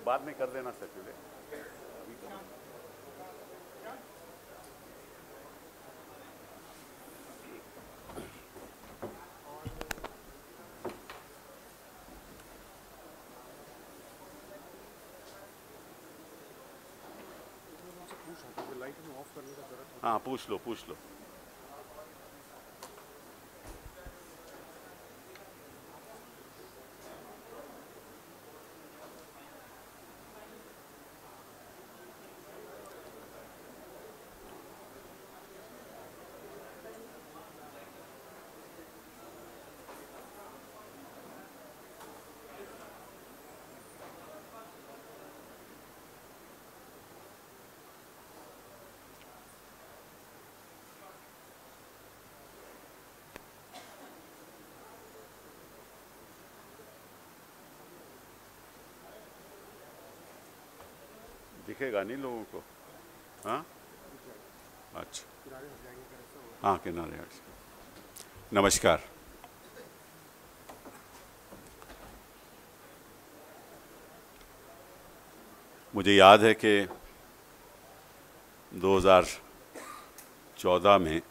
बाद में कर देना सर्कुलेट। अभी तो हाँ, पूछ लो पूछ लो। दिखेगा नहीं लोगों को। हाँ अच्छा, हाँ किनारे हट जाओ। नमस्कार। मुझे याद है कि 2014 में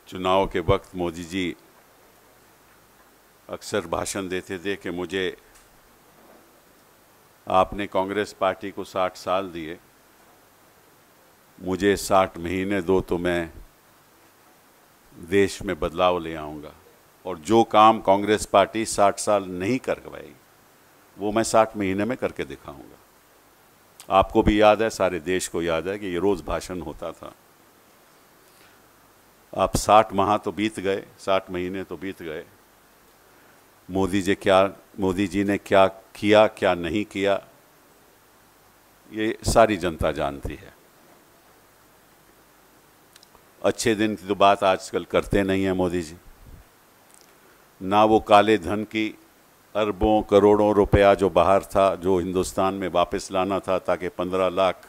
चुनाव के वक्त मोदी जी अक्सर भाषण देते थे कि मुझे आपने कांग्रेस पार्टी को 60 साल दिए, मुझे 60 महीने दो तो मैं देश में बदलाव ले आऊँगा, और जो काम कांग्रेस पार्टी 60 साल नहीं कर पाई वो मैं 60 महीने में करके दिखाऊंगा। आपको भी याद है, सारे देश को याद है कि ये रोज़ भाषण होता था। आप 60 माह तो बीत गए, 60 महीने तो बीत गए। मोदी जी ने क्या किया क्या नहीं किया ये सारी जनता जानती है। अच्छे दिन की तो बात आजकल करते नहीं है मोदी जी। ना वो काले धन की अरबों करोड़ों रुपया जो बाहर था, जो हिंदुस्तान में वापस लाना था ताकि 15 लाख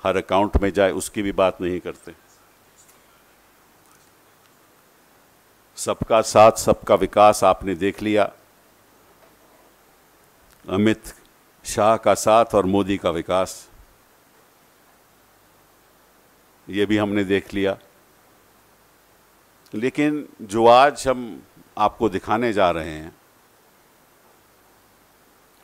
हर अकाउंट में जाए, उसकी भी बात नहीं करते। सबका साथ सबका विकास आपने देख लिया। अमित शाह का साथ और मोदी का विकास ये भी हमने देख लिया। लेकिन जो आज हम आपको दिखाने जा रहे हैं,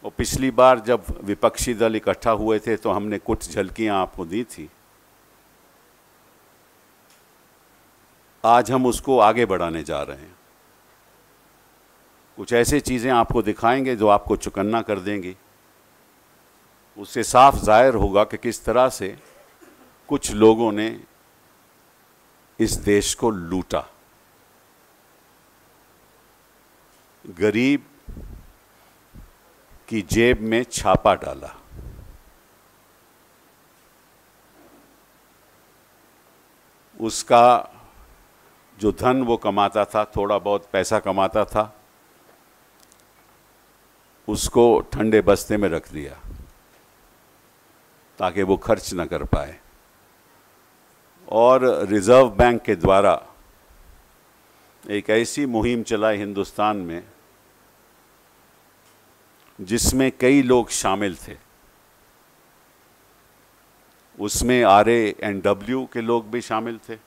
और पिछली बार जब विपक्षी दल इकट्ठा हुए थे तो हमने कुछ झलकियां आपको दी थी, आज हम उसको आगे बढ़ाने जा रहे हैं। कुछ ऐसी चीज़ें आपको दिखाएंगे जो आपको चौकन्ना कर देंगी। उससे साफ जाहिर होगा कि किस तरह से कुछ लोगों ने इस देश को लूटा। गरीब की जेब में छापा डाला। उसका जो धन वो कमाता था, थोड़ा बहुत पैसा कमाता था, उसको ठंडे बस्ते में रख दिया ताकि वो खर्च न कर पाए। और रिजर्व बैंक के द्वारा एक ऐसी मुहिम चलाई हिंदुस्तान में जिसमें कई लोग शामिल थे। उसमें RANW के लोग भी शामिल थे।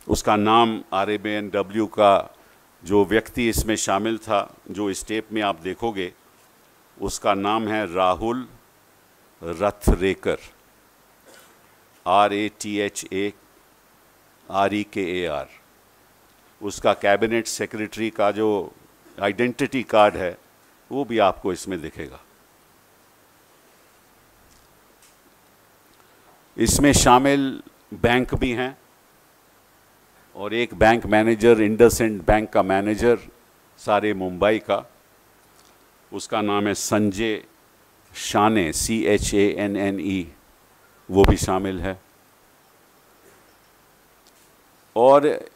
उसका नाम RANW का जो व्यक्ति इसमें शामिल था, जो स्टेप में आप देखोगे, उसका नाम है राहुल रथरेकर, RATHAREKAR। उसका कैबिनेट सेक्रेटरी का जो आइडेंटिटी कार्ड है वो भी आपको इसमें दिखेगा। इसमें शामिल बैंक भी हैं, और एक बैंक मैनेजर, इंडसइंड बैंक का मैनेजर सारे मुंबई का, उसका नाम है संजय शाने, CHANNE, वो भी शामिल है। और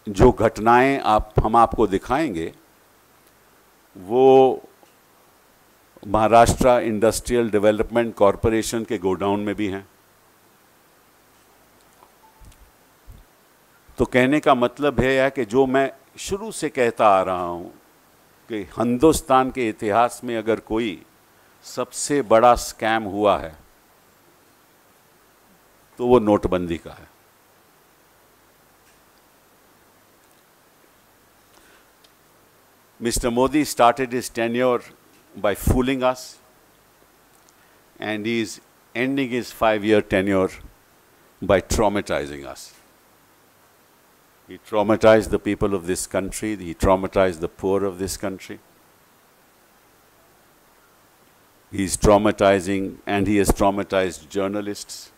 जो घटनाएं हम आपको दिखाएंगे वो महाराष्ट्र इंडस्ट्रियल डेवलपमेंट कॉरपोरेशन के गोडाउन में भी हैं। तो कहने का मतलब है कि जो मैं शुरू से कहता आ रहा हूं कि हिंदुस्तान के इतिहास में अगर कोई सबसे बड़ा स्कैम हुआ है तो वो नोटबंदी का है। Mr. Modi started his tenure by fooling us, and he is ending his 5-year tenure by traumatizing us. He traumatized the people of this country, he traumatized the poor of this country. He's traumatizing, and he has traumatized journalists,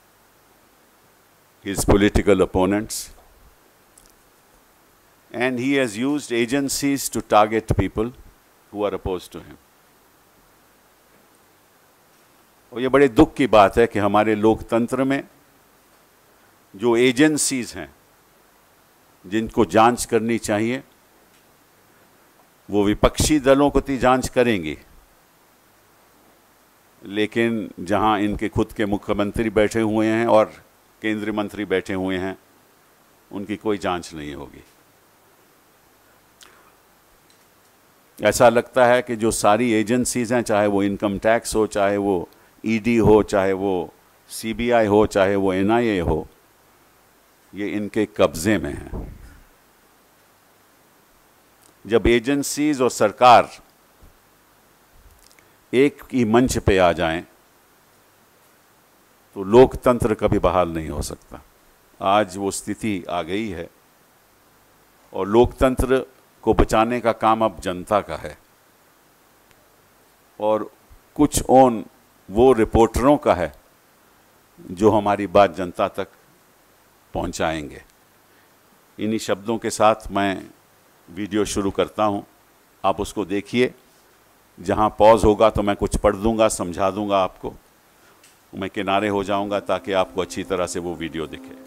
his political opponents, and he has used agencies to target people who are opposed to him. और ये बड़े दुख की बात है कि हमारे लोकतंत्र में जो एजेंसीज हैं जिनको जांच करनी चाहिए वो विपक्षी दलों को तो जांच करेंगी, लेकिन जहां इनके खुद के मुख्यमंत्री बैठे हुए हैं और केंद्रीय मंत्री बैठे हुए हैं उनकी कोई जांच नहीं होगी। ऐसा लगता है कि जो सारी एजेंसीज हैं, चाहे वो इनकम टैक्स हो, चाहे वो ईडी हो, चाहे वो सीबीआई हो, चाहे वो एनआईए हो, ये इनके कब्जे में है। जब एजेंसीज और सरकार एक ही मंच पे आ जाएं तो लोकतंत्र कभी बहाल नहीं हो सकता। आज वो स्थिति आ गई है और लोकतंत्र को बचाने का काम अब जनता का है और कुछ ओन वो रिपोर्टरों का है जो हमारी बात जनता तक पहुंचाएंगे। इन्हीं शब्दों के साथ मैं वीडियो शुरू करता हूं, आप उसको देखिए। जहां पॉज होगा तो मैं कुछ पढ़ दूंगा, समझा दूंगा आपको। मैं किनारे हो जाऊंगा ताकि आपको अच्छी तरह से वो वीडियो दिखे।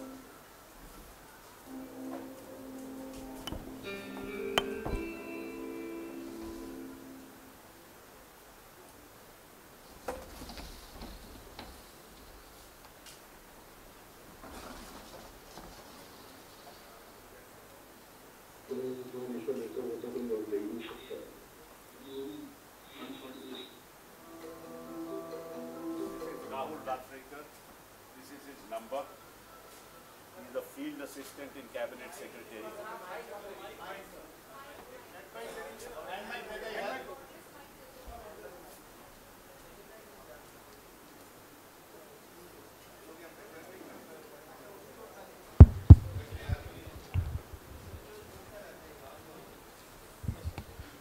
Rahul Rathrekar, this is his number. He is the field assistant in cabinet secretary.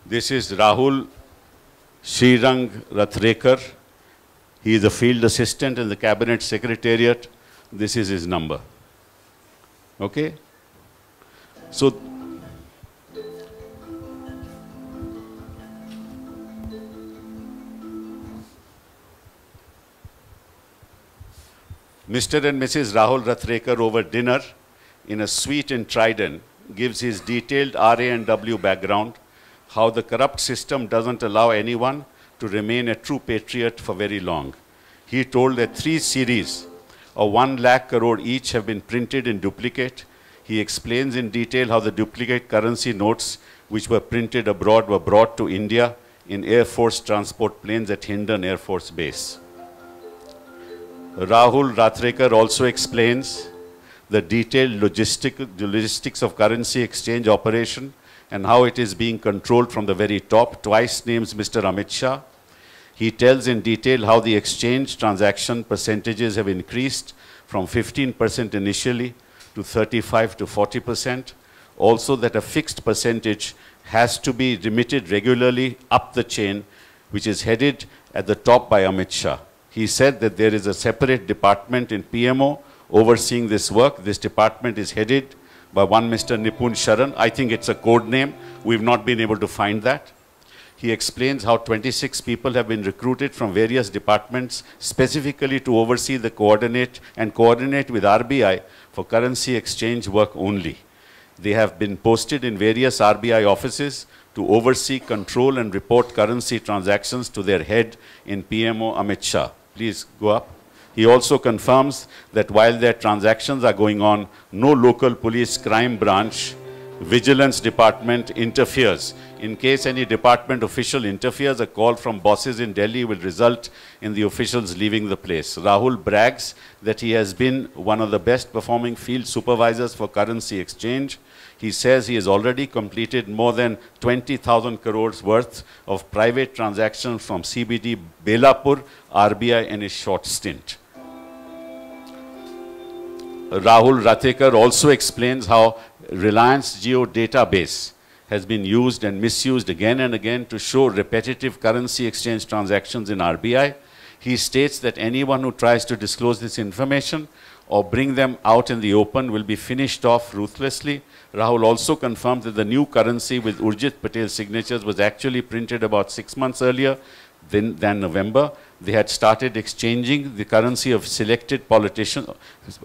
This is Rahul Srirang Rathrekar. He is a field assistant in the cabinet secretariat. This is his number. Okay? So, Mr. and Mrs. Rahul Rathrekar over dinner in a suite in Trident gives his detailed RA&W background, how the corrupt system doesn't allow anyone to remain a true patriot for very long. He told that 3 series of 1 lakh crore each have been printed in duplicate. He explains in detail how the duplicate currency notes which were printed abroad were brought to India in Air Force transport planes at Hindon Air Force Base. Rahul Rathrekar also explains the detailed logistics of currency exchange operation and how it is being controlled from the very top. Twice names Mr. Amit Shah. He tells in detail how the exchange transaction percentages have increased from 15% initially to 35 to 40%. Also that a fixed percentage has to be remitted regularly up the chain, which is headed at the top by Amit Shah. He said that there is a separate department in PMO overseeing this work. This department is headed by one Mr. Nipun Sharan. I think it's a code name. We've not been able to find that. He explains how 26 people have been recruited from various departments specifically to oversee the coordinate with RBI for currency exchange work only. They have been posted in various RBI offices to oversee, control and report currency transactions to their head in PMO Amit Shah. Please go up. He also confirms that while their transactions are going on, no local police crime branch, vigilance department interferes. In case any department official interferes, a call from bosses in Delhi will result in the officials leaving the place. Rahul brags that he has been one of the best performing field supervisors for currency exchange. He says he has already completed more than 20,000 crores worth of private transactions from CBD Belapur, RBI in his short stint. Rahul Rathekar also explains how Reliance Jio database has been used and misused again and again to show repetitive currency exchange transactions in RBI. He states that anyone who tries to disclose this information or bring them out in the open will be finished off ruthlessly. Rahul also confirmed that the new currency with Urjit Patel's signatures was actually printed about 6 months earlier than November. They had started exchanging the currency of selected politicians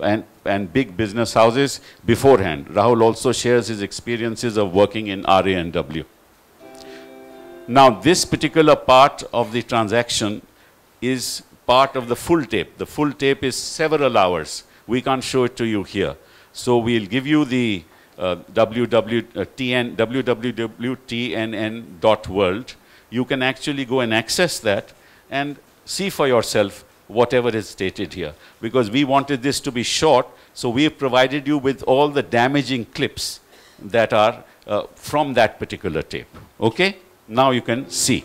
and big business houses beforehand. Rahul also shares his experiences of working in RANW. Now, this particular part of the transaction is part of the full tape. The full tape is several hours. We can't show it to you here. So we'll give you the www.tnn.world. You can actually go and access that and see for yourself whatever is stated here. Because we wanted this to be short, so we have provided you with all the damaging clips that are from that particular tape. Okay? Now you can see.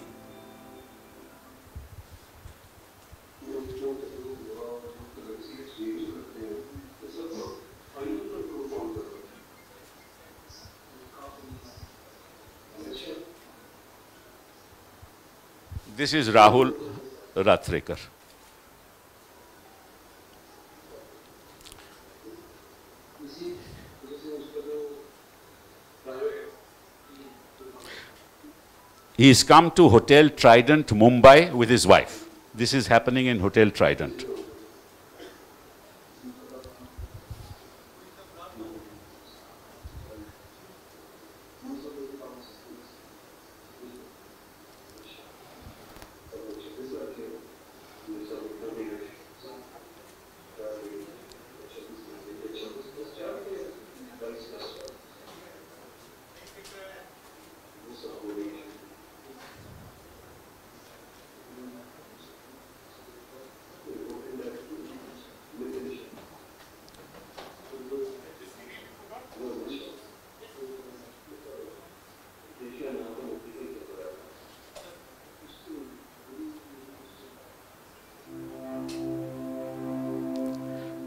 This is Rahul Rathekar. He's come to Hotel Trident, Mumbai with his wife. This is happening in Hotel Trident.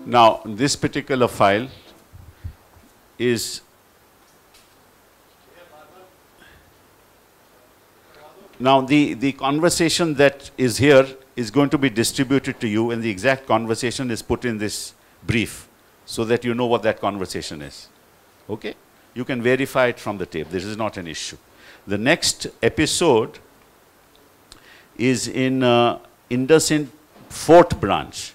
Now, this particular file is now the conversation that is here is going to be distributed to you, and the exact conversation is put in this brief so that you know what that conversation is. Okay? You can verify it from the tape. This is not an issue. The next episode is in IndusInd Fort branch,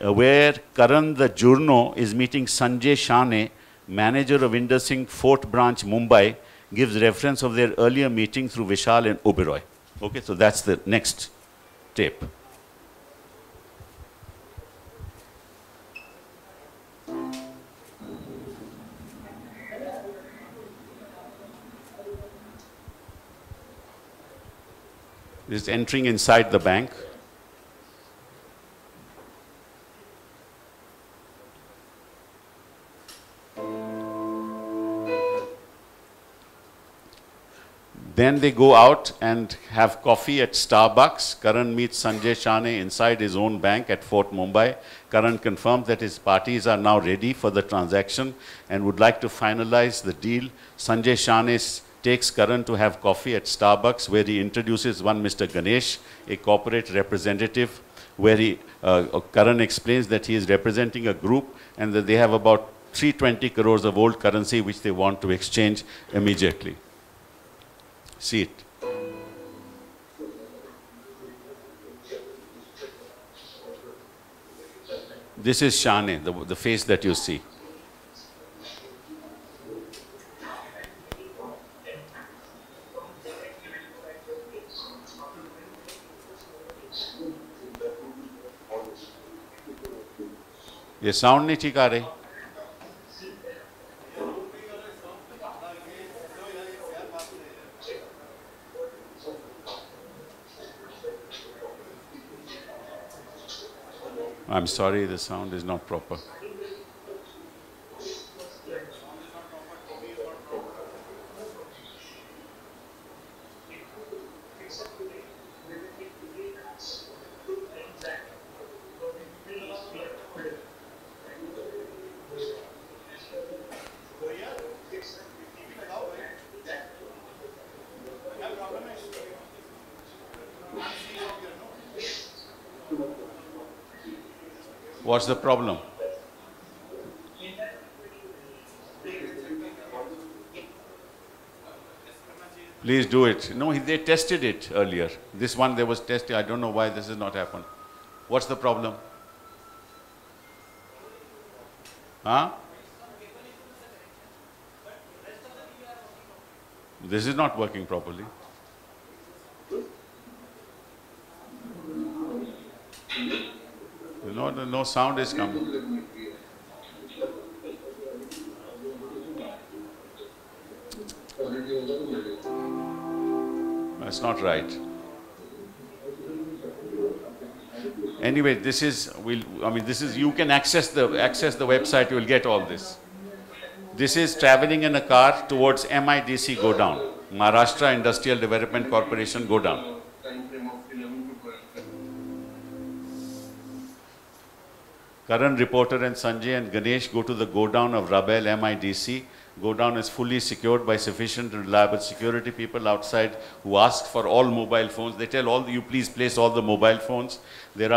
where Karan the Jurno is meeting Sanjay Shane, manager of IndusInd Fort branch, Mumbai, gives reference of their earlier meeting through Vishal and Oberoi. Okay, so that's the next tape. This is entering inside the bank. Then they go out and have coffee at Starbucks. Karan meets Sanjay Shane inside his own bank at Fort Mumbai. Karan confirms that his parties are now ready for the transaction and would like to finalize the deal. Sanjay Shane takes Karan to have coffee at Starbucks, where he introduces one Mr. Ganesh, a corporate representative, where Karan explains that he is representing a group and that they have about 320 crores of old currency which they want to exchange immediately. See it. This is Shane, the face that you see. ये sound नहीं ठीक आ रही। I'm sorry, the sound is not proper. What's the problem? Please do it. No, they tested it earlier. This one they was tested. I don't know why this has not happened. What's the problem? Huh? This is not working properly. No sound is coming. That's not right. Anyway, this is you can access the website, you will get all this. This is traveling in a car towards MIDC go down, Maharashtra Industrial Development Corporation go down. Karan reporter and Sanjay and Ganesh go to the go down of Rabel MIDC. Go down is fully secured by sufficient and reliable security people outside who ask for all mobile phones. They tell you please place all the mobile phones. There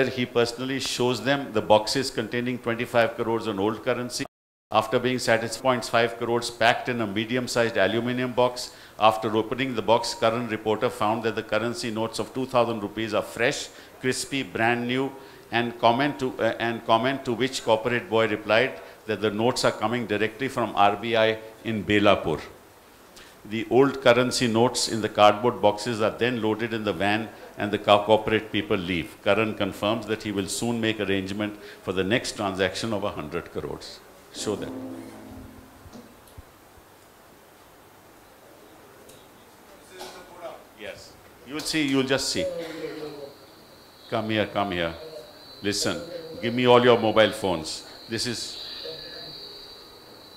he personally shows them the boxes containing 25 crores on old currency. After being satisfied, 5 crores packed in a medium-sized aluminium box. After opening the box, Karan reporter found that the currency notes of 2,000 rupees are fresh, crispy, brand new, and comment to which corporate boy replied that the notes are coming directly from RBI in Belapur. The old currency notes in the cardboard boxes are then loaded in the van and the corporate people leave. Karan confirms that he will soon make arrangement for the next transaction of 100 crores. Show them. Yes. You'll just see. Come here. Listen, give me all your mobile phones. This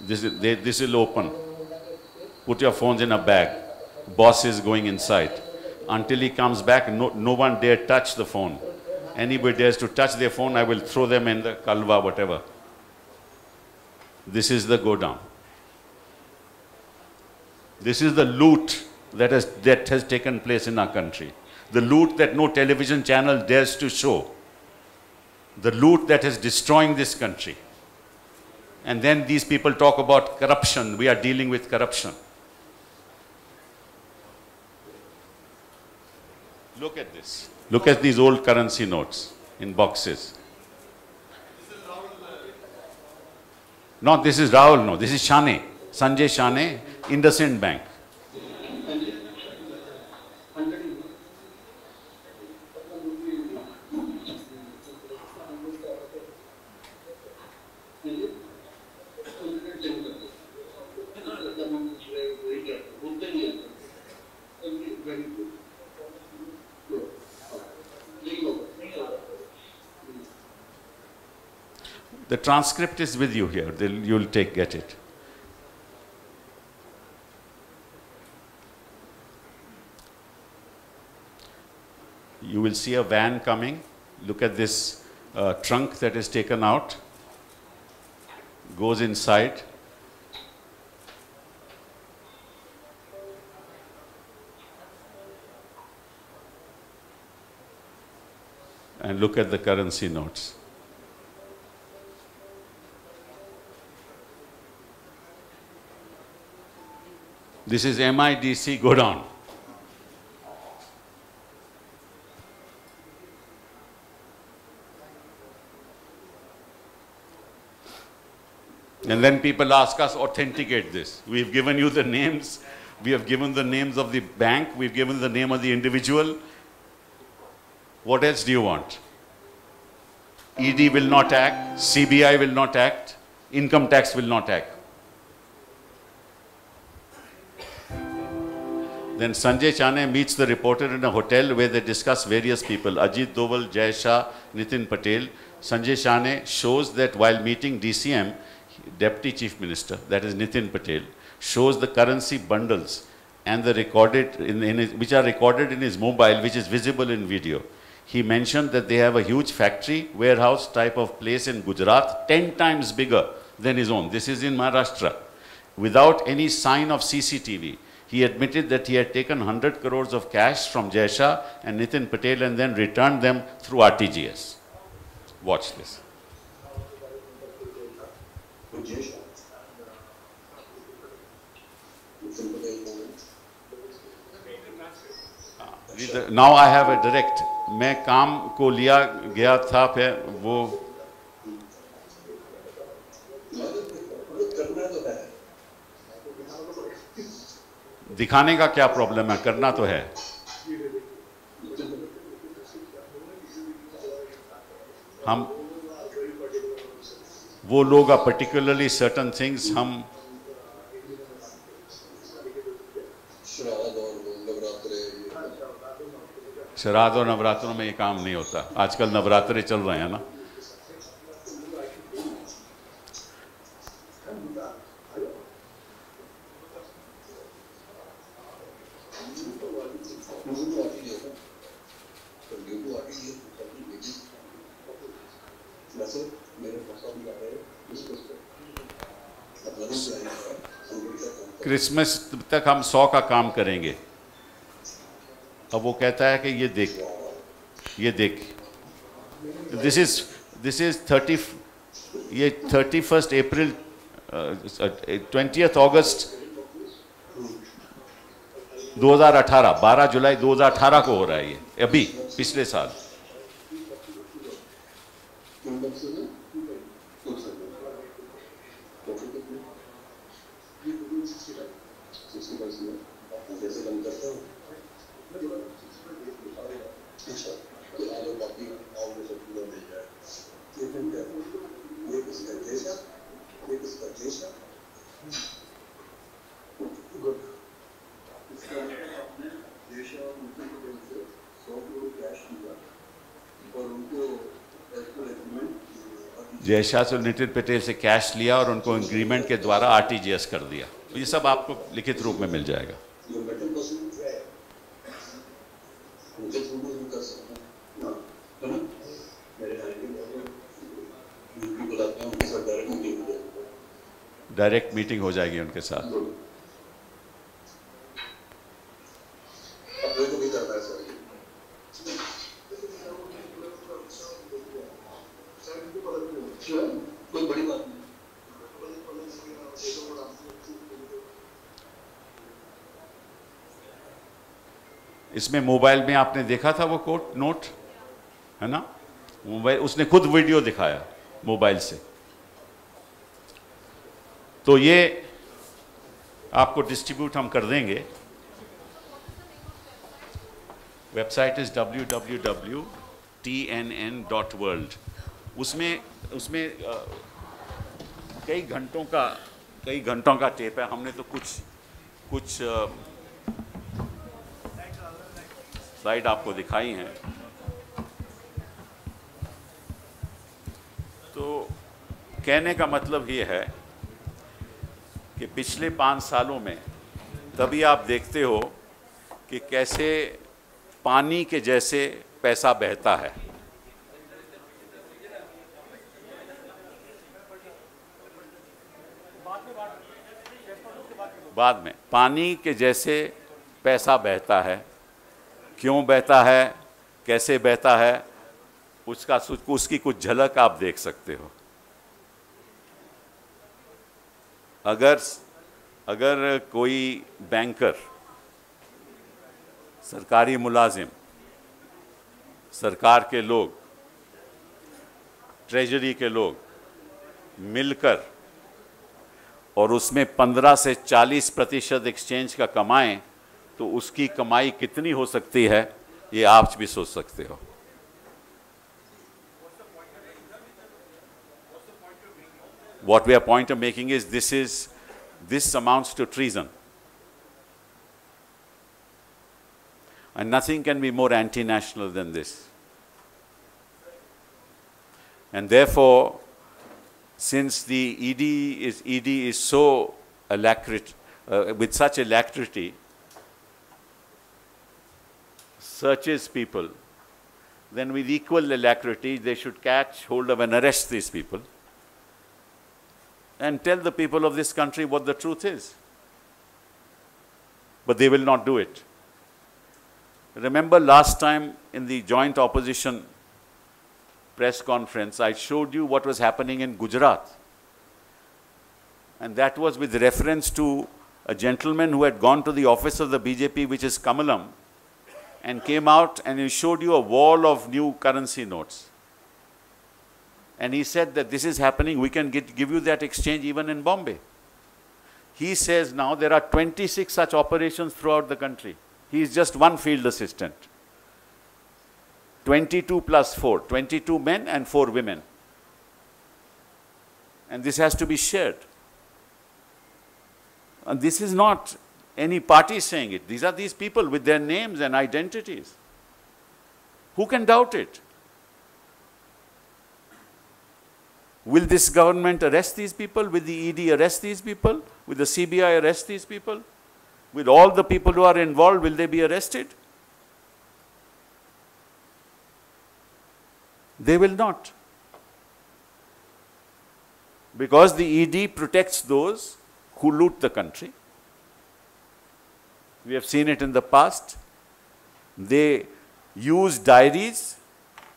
will open. Put your phones in a bag. Boss is going inside. Until he comes back, no one dare touch the phone. Anybody dares to touch their phone, I will throw them in the kalwa, whatever. This is the go down. This is the loot that has taken place in our country. The loot that no television channel dares to show. The loot that is destroying this country. And then these people talk about corruption. We are dealing with corruption. Look at this. Look at these old currency notes in boxes. No, this is Rahul, no. This is Shane. Sanjay Shane, IndusInd Bank. The transcript is with you here. You'll get it. You will see a van coming. Look at this trunk that is taken out. Goes inside. And look at the currency notes. This is MIDC go down. And then people ask us, authenticate this. We've given you the names. We have given the names of the bank. We've given the name of the individual. What else do you want? ED will not act, CBI will not act, income tax will not act. Then Sanjay Chane meets the reporter in a hotel where they discuss various people, Ajit Doval, Jay Shah, Nitin Patel. Sanjay Chane shows that while meeting DCM, Deputy Chief Minister, that is Nitin Patel, shows the currency bundles and the recorded which are recorded in his mobile, which is visible in video. He mentioned that they have a huge factory, warehouse type of place in Gujarat, 10 times bigger than his own. This is in Maharashtra. Without any sign of CCTV. He admitted that he had taken 100 crores of cash from Jay Shah and Nitin Patel and then returned them through RTGS. Watch this. Now I have a direct. मैं काम को लिया गया था फिर वो दिखाने का क्या प्रॉब्लम है, करना तो है। हम वो लोग पर्टिकुलरली सर्टन थिंग्स हम श्राद्ध और नवरात्रों में ये काम नहीं होता। आजकल नवरात्रे चल रहे हैं ना। क्रिसमस तक हम 100 का काम करेंगे। अब वो कहता है कि ये देख, दिस इज 31 अप्रैल 20 अगस्त 2018, 12 जुलाई 2018 को हो रहा है ये, अभी पिछले साल। जय शाह से नितिन पटेल से कैश लिया और उनको एग्रीमेंट के द्वारा आरटीजीएस कर दिया। ये सब आपको लिखित रूप में मिल जाएगा। डायरेक्ट मीटिंग हो जाएगी उनके साथ। कोई बड़ी बात नहीं। इसमें मोबाइल में आपने देखा था वो कोट नोट है ना, मोबाइल उसने खुद वीडियो दिखाया मोबाइल से। तो ये आपको डिस्ट्रीब्यूट हम कर देंगे। Website is www.tnn.world। उसमें कई घंटों का टेप है। हमने तो कुछ स्लाइड आपको दिखाई हैं। तो कहने का मतलब ये है कि पिछले 5 सालों में तभी आप देखते हो कि कैसे पानी के जैसे पैसा बहता है। बाद में पानी के जैसे पैसा बहता है। क्यों बहता है, कैसे बहता है, उसकी कुछ झलक आप देख सकते हो। अगर कोई बैंकर, सरकारी मुलाजिम, सरकार के लोग, ट्रेजरी के लोग मिलकर और उसमें 15 से 40% एक्सचेंज का कमाएं तो उसकी कमाई कितनी हो सकती है, ये आप भी सोच सकते हो। What we are point of making is this amounts to treason. And nothing can be more anti-national than this. And therefore, since the ED is so alacrity, with such alacrity, searches people, then with equal alacrity, they should catch hold of and arrest these people and tell the people of this country what the truth is. But they will not do it. Remember last time in the joint opposition press conference, I showed you what was happening in Gujarat. And that was with reference to a gentleman who had gone to the office of the BJP, which is Kamalam, and came out and he showed you a wall of new currency notes. And he said that this is happening, we can give you that exchange even in Bombay. He says now there are 26 such operations throughout the country. He is just one field assistant. 22 plus 4, 22 men and 4 women. And this has to be shared. And this is not any party saying it. These are these people with their names and identities. Who can doubt it? Will this government arrest these people? Will the ED arrest these people? Will the CBI arrest these people? Will all the people who are involved, will they be arrested? They will not. Because the ED protects those who loot the country. We have seen it in the past. They use diaries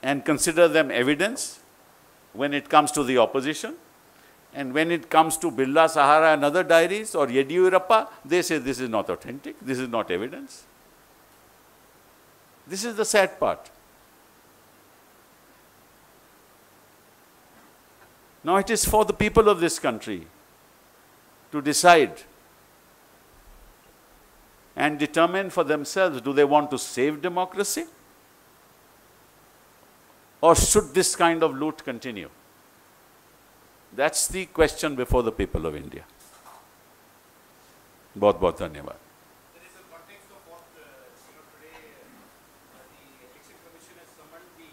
and consider them evidence when it comes to the opposition. And when it comes to Birla Sahara and other diaries or Yediyurappa, they say this is not authentic, this is not evidence. This is the sad part. Now it is for the people of this country to decide and determine for themselves, do they want to save democracy? Or should this kind of loot continue? That's the question before the people of India. बहुत-बहुत धन्यवाद. There is a context of what today the Election Commission has summoned the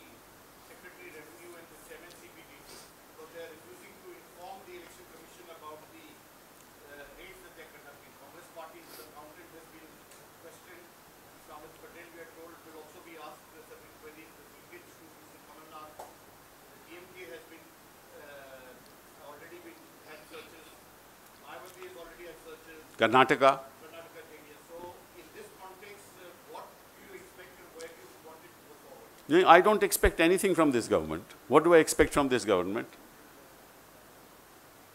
Secretary Revenue and the Chairman CPDC because they are refusing to inform the Election Commission about the raids that they are conducting. Congress Party's accountant has been questioned. Mr. Amit Patel, we are told, will also be asked certain queries with linkage to Mr. Kamal Nath. The DMK has been already had searches. Mayawati has already had searches. Karnataka. Karnataka area. So, in this context, what do you expect and where do you want it to go forward? I don't expect anything from this government. What do I expect from this government?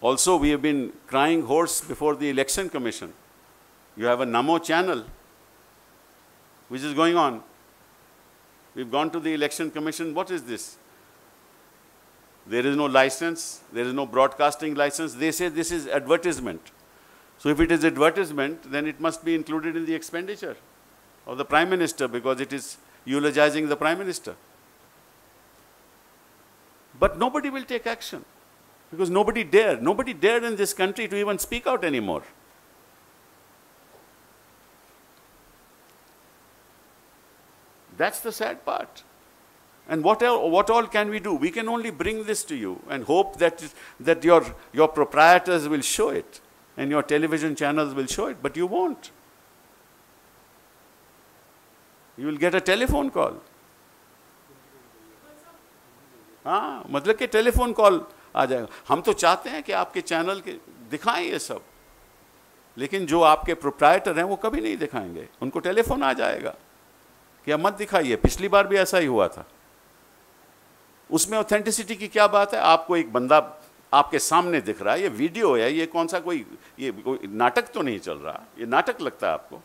Also, we have been crying hoarse before the Election Commission. You have a Namo channel, which is going on. We've gone to the Election Commission. What is this? There is no license. There is no broadcasting license. They say this is advertisement. So if it is advertisement, then it must be included in the expenditure of the Prime Minister because it is eulogizing the Prime Minister. But nobody will take action because nobody dared in this country to even speak out anymore. That's the sad part. And what all can we do? We can only bring this to you and hope that your proprietors will show it and your television channels will show it, but you won't. You will get a telephone call. हाँ, मतलब कि telephone call आ जाएगा. हम तो चाहते हैं कि आपके चैनल के दिखाएं ये सब, लेकिन जो आपके प्रोप्राइटर हैं वो कभी नहीं दिखाएंगे. उनको टेलीफोन आ जाएगा कि अब मत दिखाइए. पिछली बार भी ऐसा ही हुआ था. उसमें ऑथेंटिसिटी की क्या बात है? आपको एक बंदा आपके सामने दिख रहा है, ये वीडियो है, ये कौन सा कोई नाटक तो नहीं चल रहा. ये नाटक लगता है आपको.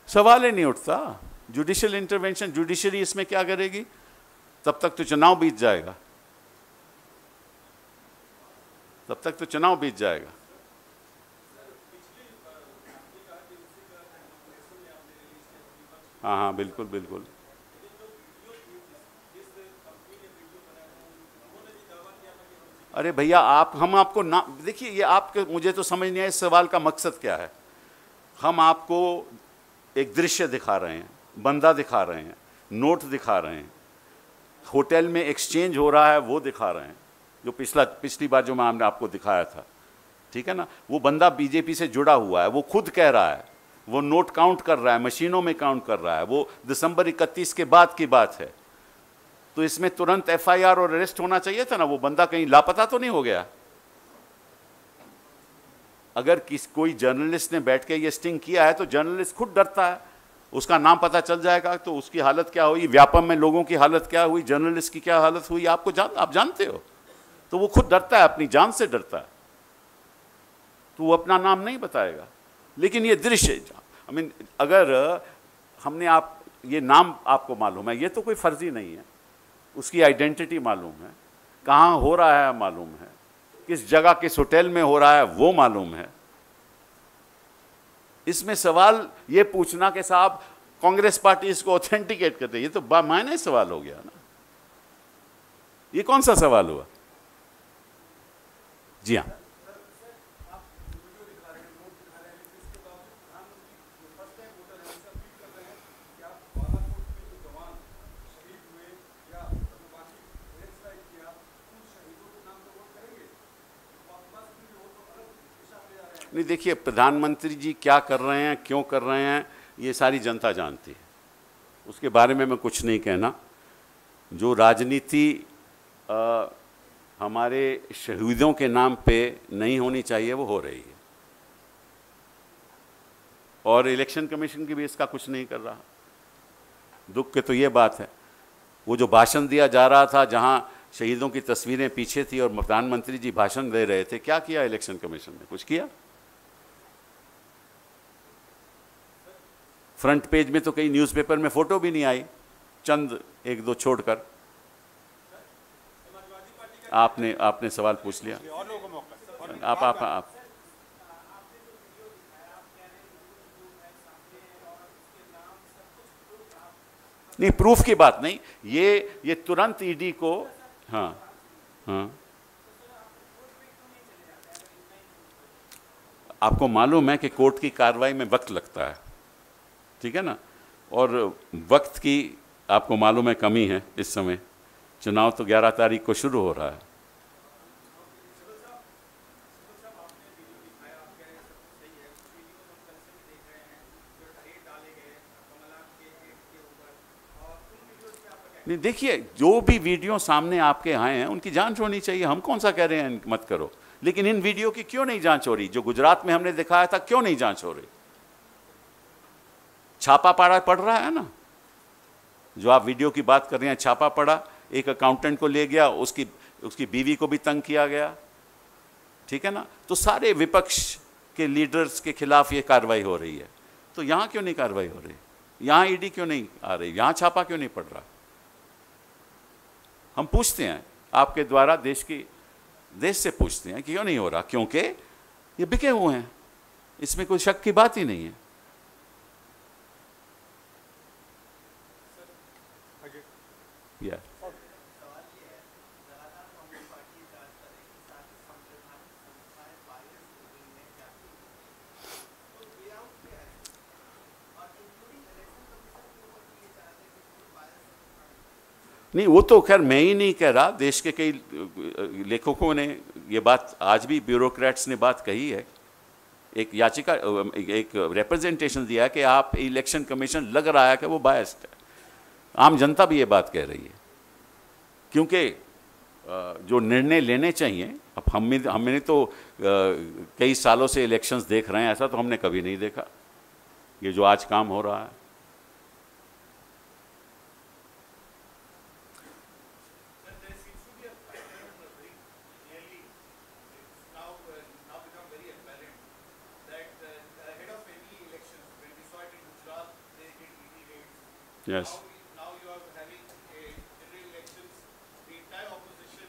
सवाल ही नहीं उठता. जुडिशियल इंटरवेंशन, जुडिशरी इसमें क्या करेगी? तब तक तो चुनाव बीत जाएगा. तब तक तो चुनाव बीत जाएगा. हाँ हाँ, बिल्कुल बिल्कुल। अरे भैया, हम आपको ना, देखिए ये आपके, मुझे तो समझ नहीं आया इस सवाल का मकसद क्या है। हम आपको एक दृश्य दिखा रहे हैं, बंदा दिखा रहे हैं, नोट दिखा रहे हैं, होटल में एक्सचेंज हो रहा है वो दिखा रहे हैं, जो पिछली बार जो मैं हमने आपको दिखाया था, ठीक है ना। वो बंदा बीजेपी से जुड़ा हुआ है, वो खुद कह रहा है, वो नोट काउंट कर रहा है, मशीनों में काउंट कर रहा है, वो दिसंबर 31 के बाद की बात है। तो इसमें तुरंत एफआईआर और अरेस्ट होना चाहिए था ना, वो बंदा कहीं लापता तो नहीं हो गया। अगर कोई जर्नलिस्ट ने बैठ के ये स्टिंग किया है तो जर्नलिस्ट खुद डरता है, उसका नाम पता चल जाएगा तो उसकी हालत क्या हुई, व्यापम में लोगों की हालत क्या हुई, जर्नलिस्ट की क्या हालत हुई, आप जानते हो। तो वो खुद डरता है, अपनी जान से डरता है, तो वो अपना नाम नहीं बताएगा। लेकिन ये दृश्य, अगर हमने ये नाम आपको मालूम है, ये तो कोई फर्जी नहीं है, उसकी आइडेंटिटी मालूम है, कहाँ हो रहा है मालूम है, किस जगह किस होटल में हो रहा है वो मालूम है। इसमें सवाल ये पूछना कि साहब कांग्रेस पार्टी इसको ऑथेंटिकेट करते है, ये तो मायने सवाल हो गया ना। ये कौन सा सवाल हुआ? जी हाँ, नहीं देखिए, प्रधानमंत्री जी क्या कर रहे हैं, क्यों कर रहे हैं, ये सारी जनता जानती है, उसके बारे में मैं कुछ नहीं कहना। जो राजनीति हमारे शहीदों के नाम पे नहीं होनी चाहिए वो हो रही है, और इलेक्शन कमीशन की भी इसका कुछ नहीं कर रहा। दुख की तो ये बात है, वो जो भाषण दिया जा रहा था जहां शहीदों की तस्वीरें पीछे थी और प्रधानमंत्री जी भाषण दे रहे थे, क्या किया इलेक्शन कमीशन ने? कुछ किया? फ्रंट पेज में तो कई न्यूज़पेपर में फोटो भी नहीं आई, चंद एक दो छोड़कर। आपने सवाल पूछ लिया, आप नहीं, प्रूफ की बात नहीं, ये तुरंत ईडी को, हाँ हाँ, आपको मालूम है कि कोर्ट की कार्रवाई में वक्त लगता है, ठीक है ना, और वक्त की आपको मालूम है कमी है इस समय। चुनाव तो 11 तारीख को शुरू हो रहा है। नहीं देखिए, जो भी वीडियो सामने आपके आए हैं उनकी जांच होनी चाहिए, हम कौन सा कह रहे हैं मत करो, लेकिन इन वीडियो की क्यों नहीं जांच हो रही? जो गुजरात में हमने दिखाया था, क्यों नहीं जांच हो रही? छापा पड़ रहा है ना, जो आप वीडियो की बात कर रहे हैं, छापा पड़ा, एक अकाउंटेंट को ले गया, उसकी बीवी को भी तंग किया गया, ठीक है ना। तो सारे विपक्ष के लीडर्स के खिलाफ ये कार्रवाई हो रही है, तो यहां क्यों नहीं कार्रवाई हो रही? यहां ईडी क्यों नहीं आ रही? यहां छापा क्यों नहीं पड़ रहा? हम पूछते हैं आपके द्वारा, देश से पूछते हैं कि क्यों नहीं हो रहा? क्योंकि ये बिके हुए हैं, इसमें कोई शक की बात ही नहीं है। Yeah. नहीं, वो तो खैर मैं ही नहीं कह रहा, देश के कई लेखकों ने ये बात, आज भी ब्यूरोक्रेट्स ने बात कही है, एक याचिका, एक रिप्रेजेंटेशन दिया है कि आप इलेक्शन कमीशन लग रहा है कि वो बायस्ड है। आम जनता भी ये बात कह रही है, क्योंकि जो निर्णय लेने चाहिए, अब हमने तो कई सालों से इलेक्शंस देख रहे हैं, ऐसा तो हमने कभी नहीं देखा ये जो आज काम हो रहा है। Yes. Now you are having a general elections. The entire opposition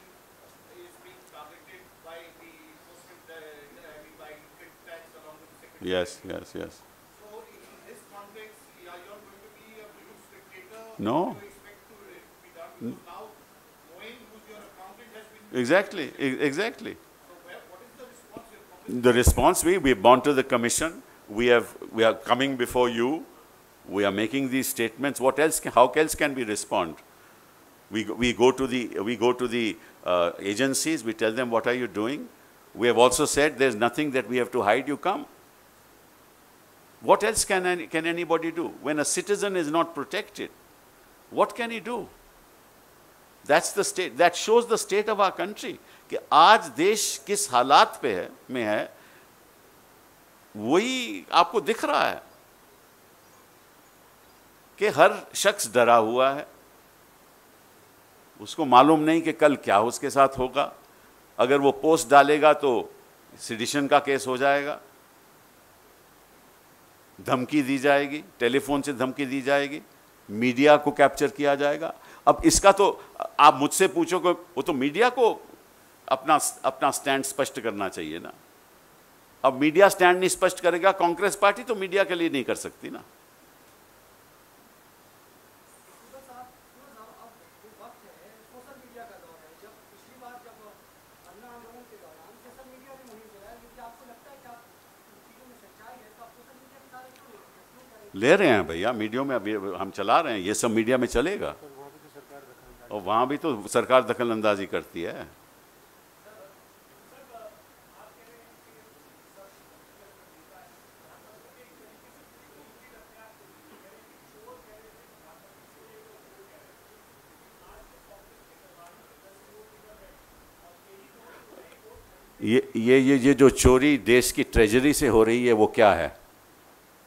is being targeted by the by income tax along with the secretary. Yes. So in this context, you are going to be a No. do you expect to be done? Because now, knowing who's your accountant has been. Exactly. Exactly. So what is the response you're promising? The response we've gone to the commission. We are coming before you. We are making these statements. What else? How else can we respond? We go to the agencies. We tell them, what are you doing? We have also said there's nothing that we have to hide. You come. What else can anybody do? When a citizen is not protected, what can he do? That's the state. That shows the state of our country. कि आज देश किस हालात में है, वही आपको दिख रहा है कि हर शख्स डरा हुआ है. उसको मालूम नहीं कि कल क्या उसके साथ होगा. अगर वो पोस्ट डालेगा तो सेडिशन का केस हो जाएगा, धमकी दी जाएगी, टेलीफोन से धमकी दी जाएगी, मीडिया को कैप्चर किया जाएगा. अब इसका तो आप मुझसे पूछो कि वो तो मीडिया को अपना स्टैंड स्पष्ट करना चाहिए ना. अब मीडिया स्टैंड नहीं स्पष्ट करेगा, कांग्रेस पार्टी तो मीडिया के लिए नहीं कर सकती ना. ले रहे हैं भैया, मीडिया में अभी हम चला रहे हैं, ये सब मीडिया में चलेगा. और वहाँ भी तो सरकार दखल अंदाजी करती है. ये जो चोरी देश की ट्रेजरी से हो रही है, वो क्या है?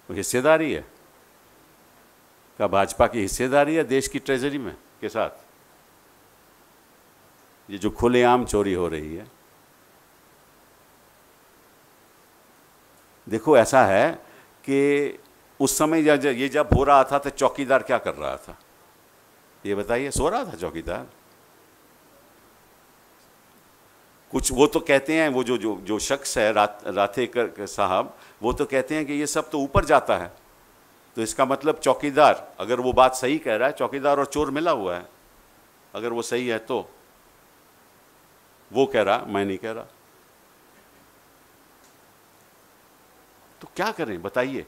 वो हिस्सेदारी है. क्या भाजपा की हिस्सेदारी है देश की ट्रेजरी में के साथ? ये जो खुलेआम चोरी हो रही है. देखो ऐसा है कि उस समय ये जब हो रहा था तो चौकीदार क्या कर रहा था? ये बताइए. सो रहा था चौकीदार. कुछ वो तो कहते हैं, वो जो शख्स है राथेकर साहब, वो तो कहते हैं कि ये सब तो ऊपर जाता है. तो इसका मतलब चौकीदार, अगर वो बात सही कह रहा है, चौकीदार और चोर मिला हुआ है, अगर वो सही है तो वो कह रहा, मैं नहीं कह रहा. तो क्या करें बताइए?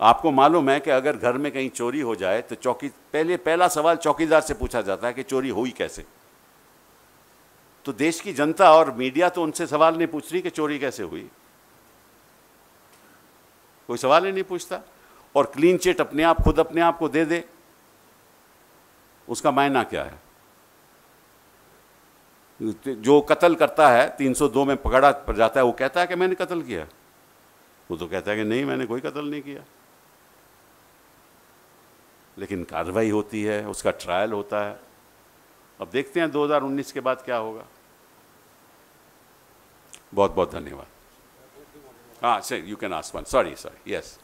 आपको मालूम है कि अगर घर में कहीं चोरी हो जाए तो पहला सवाल चौकीदार से पूछा जाता है कि चोरी हुई कैसे. तो देश की जनता और मीडिया तो उनसे सवाल नहीं पूछ रही कि चोरी कैसे हुई. कोई सवाल ही नहीं पूछता. और क्लीन चिट खुद अपने आप को दे दे, उसका मायना क्या है? जो कत्ल करता है 302 में पकड़ा जाता है, वो कहता है कि मैंने कत्ल किया. वो तो कहता है कि नहीं, मैंने कोई कत्ल नहीं किया. लेकिन कार्रवाई होती है, उसका ट्रायल होता है. अब देखते हैं 2019 के बाद क्या होगा. बहुत बहुत धन्यवाद. हाँ sir, you can ask one. Sorry. Yes.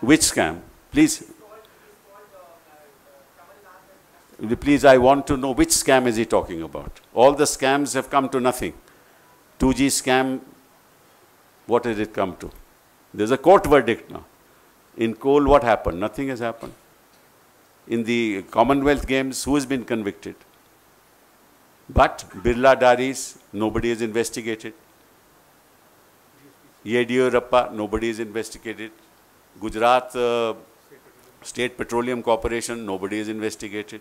Which scam? Please, I want to know which scam is he talking about. All the scams have come to nothing. 2G scam, what did it come to? There's a court verdict now. In coal, what happened? Nothing has happened. In the Commonwealth Games, who has been convicted? But Birla Dairies, nobody is investigated. Yediyurappa, nobody is investigated. Gujarat State Petroleum Corporation, nobody is investigated.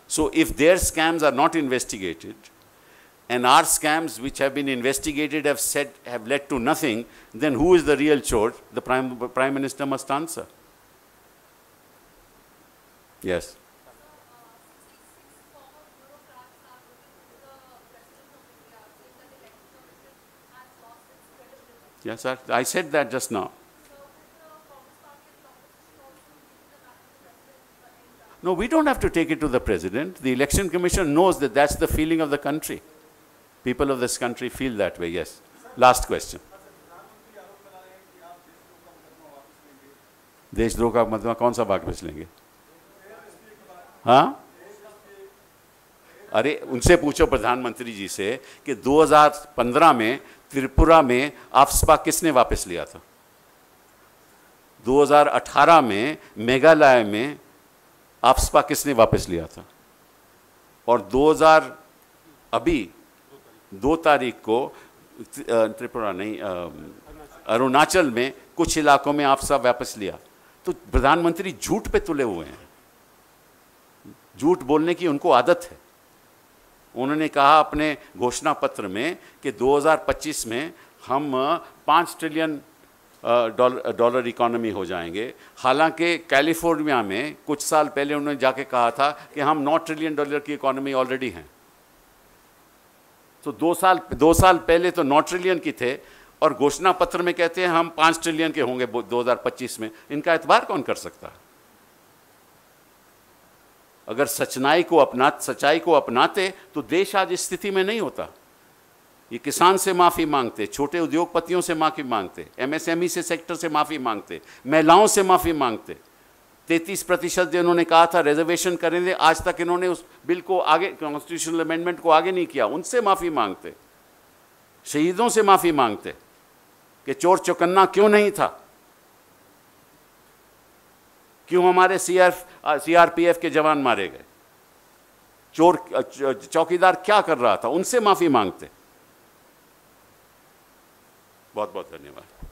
So if their scams are not investigated, and our scams which have been investigated have led to nothing, then who is the real chore? The Prime Minister must answer. Yes. Yes, sir. I said that just now. No, we don't have to take it to the president. The Election Commission knows that that's the feeling of the country. People of this country feel that way, yes. Last question. देशद्रोह का मुकदमा कौन सा वापस लेंगे? हाँ? अरे उनसे पूछो प्रधानमंत्री जी से कि 2015 में त्रिपुरा में आफ्स्पा किसने वापस लिया था, 2018 में मेघालय में आफ्स्पा किसने वापस लिया था, और 2 तारीख को त्रिपुरा नहीं अरुणाचल में कुछ इलाकों में आफ्स्पा वापस लिया। तो प्रधानमंत्री झूठ पे तुले हुए हैं, झूठ बोलने की उनको आदत है। उन्होंने कहा अपने घोषणा पत्र में कि 2025 में हम 5 ट्रिलियन डॉलर इकोनॉमी हो जाएंगे। हालांकि कैलिफोर्निया में कुछ साल पहले उन्होंने जाके कहा था कि हम 9 ट्रिलियन डॉलर की इकोनॉमी ऑलरेडी हैं। तो 2 साल पहले तो 9 ट्रिलियन की थे और घोषणा पत्र में कहते हैं हम 5 ट्रिलियन के होंगे 2025 में। इनका एतबार कौन कर सकता है? अगर सच्चाई को अपनाते तो देश आज इस स्थिति में नहीं होता। ये किसान से माफ़ी मांगते, छोटे उद्योगपतियों से माफ़ी मांगते, एमएसएमई से सेक्टर से माफ़ी मांगते, महिलाओं से माफ़ी मांगते। 33% जो इन्होंने कहा था रिजर्वेशन करेंगे, आज तक इन्होंने उस बिल को आगे, कॉन्स्टिट्यूशनल अमेंडमेंट को आगे नहीं किया। उनसे माफ़ी मांगते, शहीदों से माफ़ी मांगते कि चोर चौकन्ना क्यों नहीं था, क्यों हमारे सीआरपीएफ के जवान मारे गए, चौकीदार क्या कर रहा था, उनसे माफ़ी मांगते। बहुत बहुत धन्यवाद।